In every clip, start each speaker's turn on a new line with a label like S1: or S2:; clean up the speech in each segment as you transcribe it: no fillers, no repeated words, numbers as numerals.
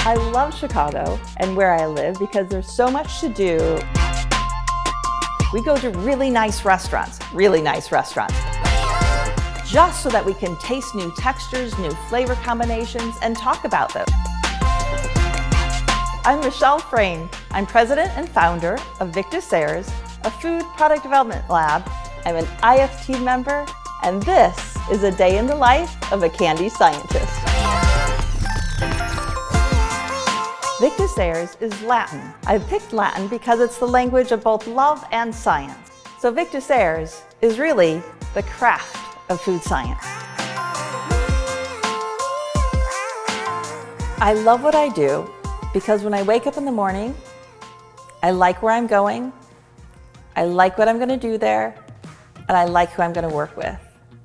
S1: I love Chicago and where I live because there's so much to do. We go to really nice restaurants, just so that we can taste new textures, new flavor combinations, and talk about them. I'm Michelle Frayne. I'm president and founder of Victus Ars, a food product development lab. I'm an IFT member, and this is a day in the life of a candy scientist. Victus Ars is Latin. I picked Latin because it's the language of both love and science. So Victus Ars is really the craft of food science. I love what I do because when I wake up in the morning, I like where I'm going, I like what I'm going to do there, and I like who I'm going to work with.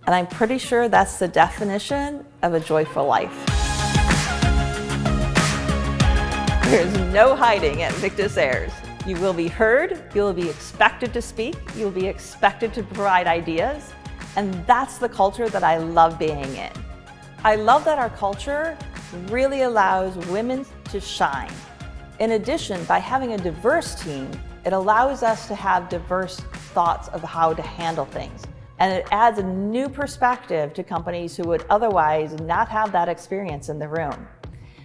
S1: And I'm pretty sure that's the definition of a joyful life. There's no hiding at Victus Ars. You will be heard, you will be expected to speak, you will be expected to provide ideas, and that's the culture that I love being in. I love that our culture really allows women to shine. In addition, by having a diverse team, it allows us to have diverse thoughts of how to handle things. And it adds a new perspective to companies who would otherwise not have that experience in the room.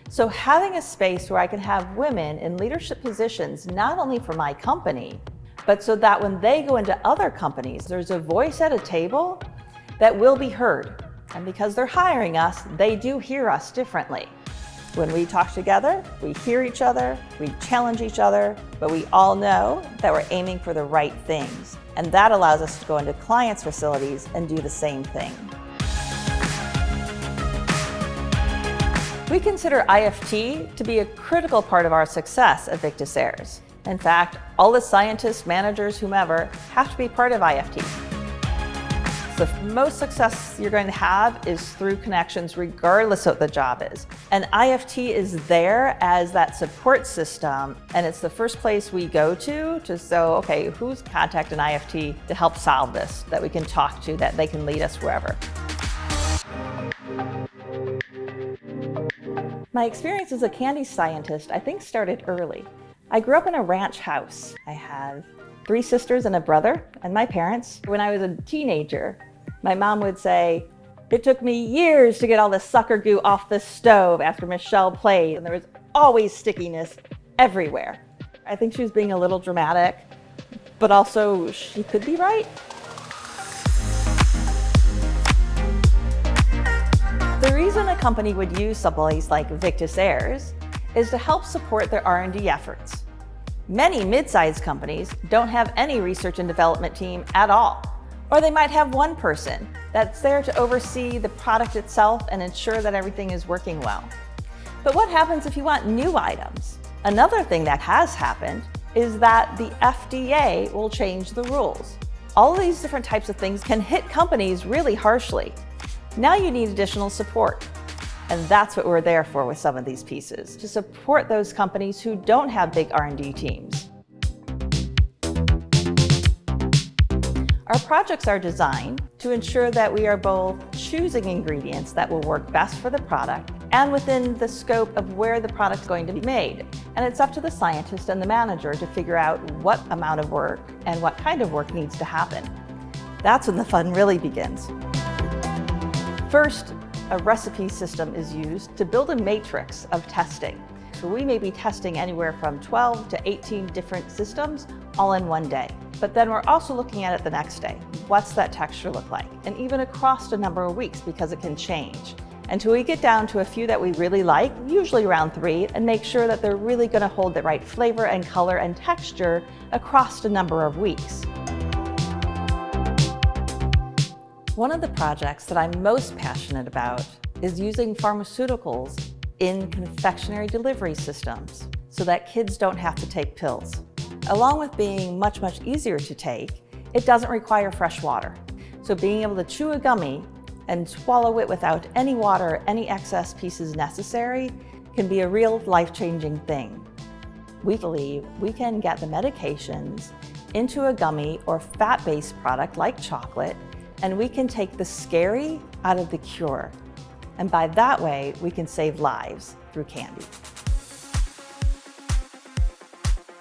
S1: So having a space where I can have women in leadership positions, not only for my company, but so that when they go into other companies, there's a voice at a table that will be heard. And because they're hiring us, they do hear us differently. When we talk together, we hear each other, we challenge each other, but we all know that we're aiming for the right things. And that allows us to go into clients' facilities and do the same thing. We consider IFT to be a critical part of our success at Victus Ars. In fact, all the scientists, managers, whomever, have to be part of IFT. The most success you're going to have is through connections, regardless of what the job is. And IFT is there as that support system, and it's the first place we go to so, okay, who's contacting IFT to help solve this, that we can talk to, that they can lead us wherever. My experience as a candy scientist, I think, started early. I grew up in a ranch house. I have 3 sisters and a brother, and my parents. When I was a teenager, my mom would say, "It took me years to get all the sucker goo off the stove after Michelle played, and there was always stickiness everywhere." I think she was being a little dramatic, but also she could be right. The reason a company would use someplace like Victus Ars is to help support their R&D efforts. Many mid-sized companies don't have any research and development team at all, or they might have one person that's there to oversee the product itself and ensure that everything is working well. But what happens if you want new items? Another thing that has happened is that the FDA will change the rules. All of these different types of things can hit companies really harshly. Now you need additional support. And that's what we're there for with some of these pieces, to support those companies who don't have big R&D teams. Our projects are designed to ensure that we are both choosing ingredients that will work best for the product and within the scope of where the product's going to be made. And it's up to the scientist and the manager to figure out what amount of work and what kind of work needs to happen. That's when the fun really begins. First, a recipe system is used to build a matrix of testing. So we may be testing anywhere from 12 to 18 different systems all in one day. But then we're also looking at it the next day. What's that texture look like? And even across a number of weeks, because it can change. Until we get down to a few that we really like, usually around 3, and make sure that they're really going to hold the right flavor and color and texture across a number of weeks. One of the projects that I'm most passionate about is using pharmaceuticals in confectionery delivery systems so that kids don't have to take pills. Along with being much, much easier to take, it doesn't require fresh water. So being able to chew a gummy and swallow it without any water or any excess pieces necessary can be a real life-changing thing. We believe we can get the medications into a gummy or fat-based product like chocolate, and we can take the scary out of the cure. And by that way, we can save lives through candy.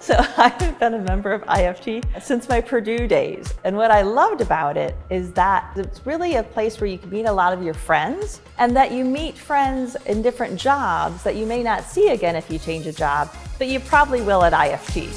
S1: So I've been a member of IFT since my Purdue days. And what I loved about it is that it's really a place where you can meet a lot of your friends, and that you meet friends in different jobs that you may not see again if you change a job, but you probably will at IFT.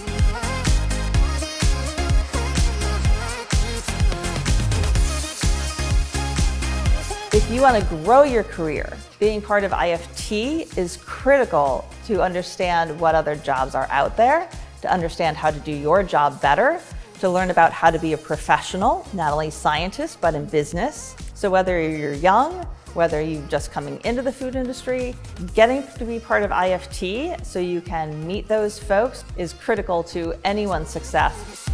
S1: If you want to grow your career, being part of IFT is critical to understand what other jobs are out there, to understand how to do your job better, to learn about how to be a professional, not only scientist, but in business. So whether you're young, whether you're just coming into the food industry, getting to be part of IFT so you can meet those folks is critical to anyone's success.